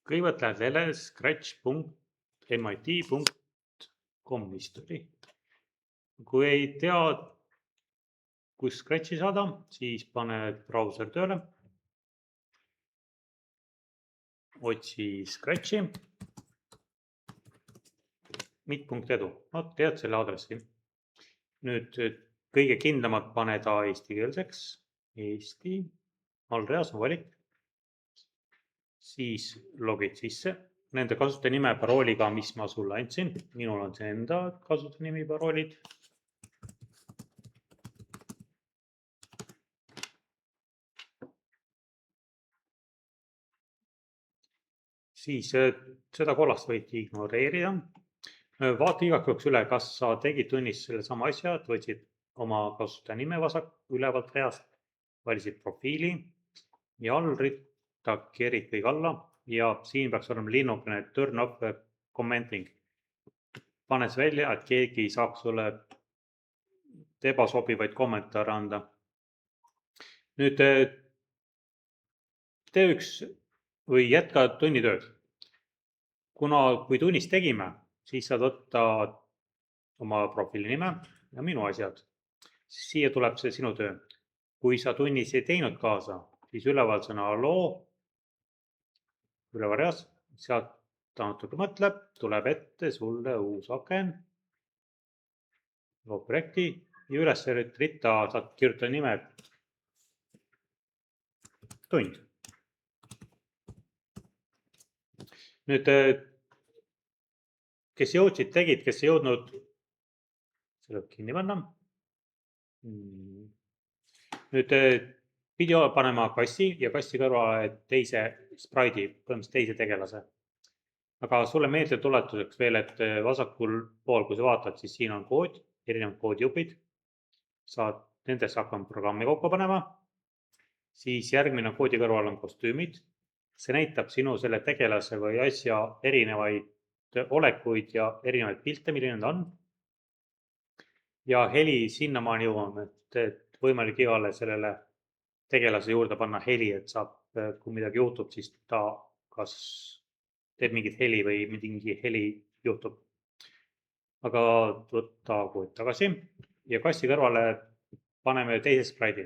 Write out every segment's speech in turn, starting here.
Kõigepealt lähed lehele scratch.mit.com vist oli. Kui ei tea, kus Scratchi saada, siis paned brauser tööle. Otsi Scratchi. mit.edu. No, tead selle aadressi. Nüüd kõige kindlamalt pane ta eestikeelseks. Eesti. Allreas on valik. Siis logid sisse nende kasutajanime parooliga, mis ma sulle andsin. Minul on see enda kasutajanimi paroolid. Siis seda kollast võid ignoreerida. Vaata igaks juhuks üle, kas sa tegid tunnis selle sama asja, et võtsid oma kasutajanime vasak ülevalt reast, valisid profiili ja all ritta kerid kõik alla ja siin peaks olema linnukene turn off commenting. Panes välja, et keegi saaks sulle ebasobivaid kommentaare anda. Nüüd tee üks või jätka tunnitööd. Kui tunnis tegime, siis saad võtta oma profiili nime ja minu asjad. Siia tuleb see sinu töö. Kui sa tunnis ei teinud kaasa, siis üleval sõna loo, üleval reas, sealt ta natuke mõtleb, tuleb ette sulle uus aken, loo projekti ja üles ritta saad kirjutada nime tund. Nüüd, kes jõudsid, tegid, kes ei jõudnud, selle kinni panna. Nüüd pidi panema kassi ja kassi kõrvale teise spraidi, põhimõtteliselt teise tegelase. Aga sulle meelde tuletuseks veel, et vasakul pool, kui sa vaatad, siis siin on kood, erinevad koodijupid. Saad nendest hakkama programmi kokku panema. Siis järgmine koodi kõrval on kostüümid. See näitab sinu selle tegelase või asja erinevaid olekuid ja erinevaid pilte, milline ta on. Ja heli sinnamaani jõuame, et võimalik igale sellele tegelase juurde panna heli, et saab, kui midagi juhtub, siis ta kas teeb mingit heli või mingi heli juhtub. Aga võtta kood tagasi ja kassi kõrvale paneme teise spraidi.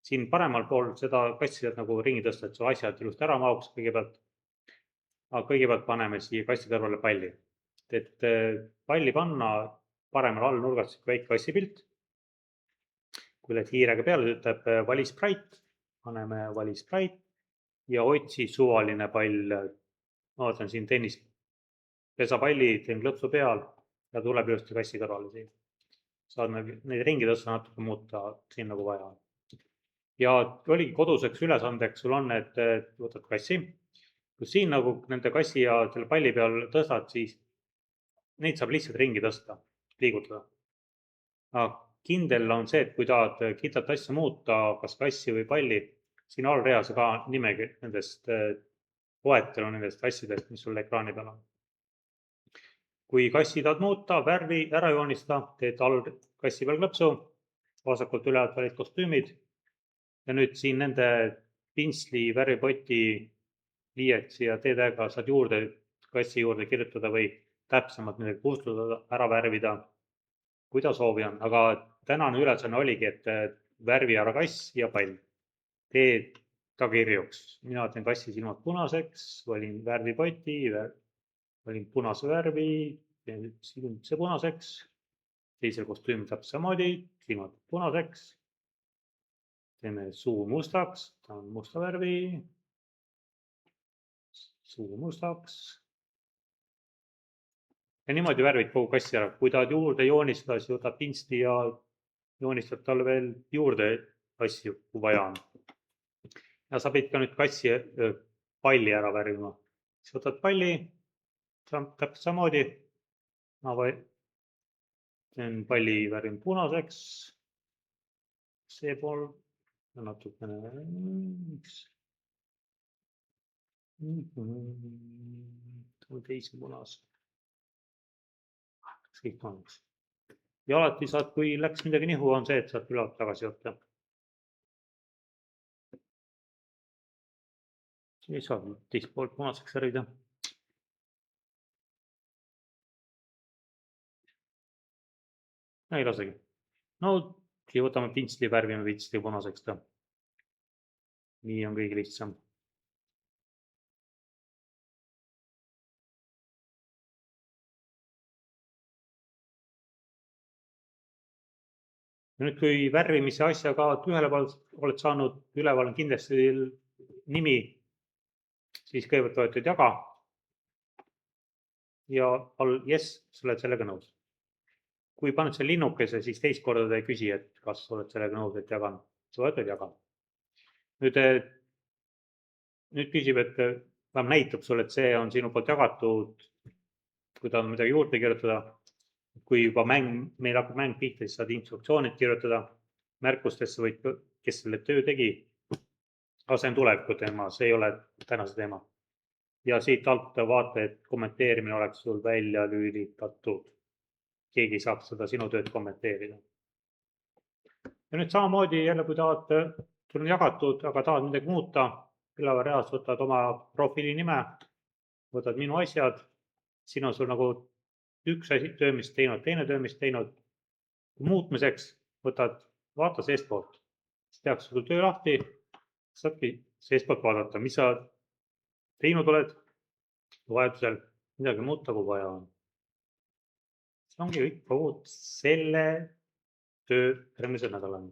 Siin paremal pool seda kassi saad nagu ringi tõsta, et su asjad ilusti ära mahuks kõigepealt. Aga kõigepealt paneme siia kassi kõrvale palli. Et palli panna paremal all nurgas väike kassipilt. Kui lähed hiirega peale, ütleb vali sprite, paneme vali sprite ja otsi suvaline pall. Ma vaatan siin tennis pesapalli, teen klõpsu peal ja tuleb ilusti kassi kõrvale siin. Saad neid ringi tõsta natuke muuta siin nagu vaja. Ja oligi koduseks ülesandeks sul on, et võtad kassi. Kui siin nagu nende kassi ja selle palli peal tõstad, siis neid saab lihtsalt ringi tõsta, liigutada. Kindel on see, et kui tahad kindlat asja muuta, kas kassi või palli, siin all reas ka nimekiri nendest loetelu nendest asjadest, mis sul ekraani peal on. Kui kassi tahad muuta, värvi ära joonistada, teed all kassi peal klõpsu, vasakult ülevalt valid kostüümid ja nüüd siin nende pintsli, värvipoti, liietsi ja teedega saad juurde kassi juurde kirjutada või täpsemalt midagi kustutada, ära värvida, kui ta soovi on. Aga tänane ülesanne oligi, et värvi ära kass ja pall. Tee ta kirjuks. Mina teen kassi silmad punaseks, valin värvipoti, valin punase värvi, teen see punaseks, teisel kostüümi täpselt samamoodi, silmad punaseks, teeme suu mustaks, ta on musta värvi, suu mustaks. Ja niimoodi värvid kogu kassi ära. Kui tahad juurde joonistada, siis võtad pintsli ja joonistad talle veel juurde asju, kui vaja on. Ja sa pidid ka nüüd kassi palli ära värvima. Siis võtad palli, täpselt samamoodi. Ma teen palli värvin punaseks. See pool ja natukene teise punas. Kõik on. Ja alati saad, kui läks midagi nihu, on see, et saad ülalt tagasi võtta. ei saa teist poolt punaseks värvida. Ei lasegi. No ja võtame pintsli, värvime pintsli punaseks ta. Nii on kõige lihtsam. Nüüd, kui värvimise asjaga ühele poole oled saanud, üleval on kindlasti nimi, siis kõigepealt vajutad jaga ja all yes, sa oled sellega nõus. Kui paned selle linnukese, siis teist korda ta ei küsi, et kas oled sellega nõus, et jagan. Sa vajutad jaga. Nüüd küsib, et vähem näitab sulle, et see on sinu poolt jagatud, kui ta on midagi juurde kirjutada. Kui juba meil hakkab mäng pihta, siis saad instruktsioonid kirjutada märkustesse või kes selle töö tegi. Aga see on tuleviku teema, see ei ole tänase teema. Ja siit alt vaata, et kommenteerimine oleks sul välja lülitatud. Keegi saab seda sinu tööd kommenteerida. Ja nüüd samamoodi jälle, kui tahad, sul on jagatud, aga tahad midagi muuta, ülevalreas võtad oma profiili nime, võtad minu asjad, siin on sul nagu üks töömist teinud, teine töömist teinud. Muutmiseks võtad, vaata seestpoolt. Tehakse sul töö lahti, saadki seestpoolt vaadata, mis sa teinud oled, vajadusel midagi muuta, kui vaja on. See ongi kõik kogu selle töö järgmisel nädalal.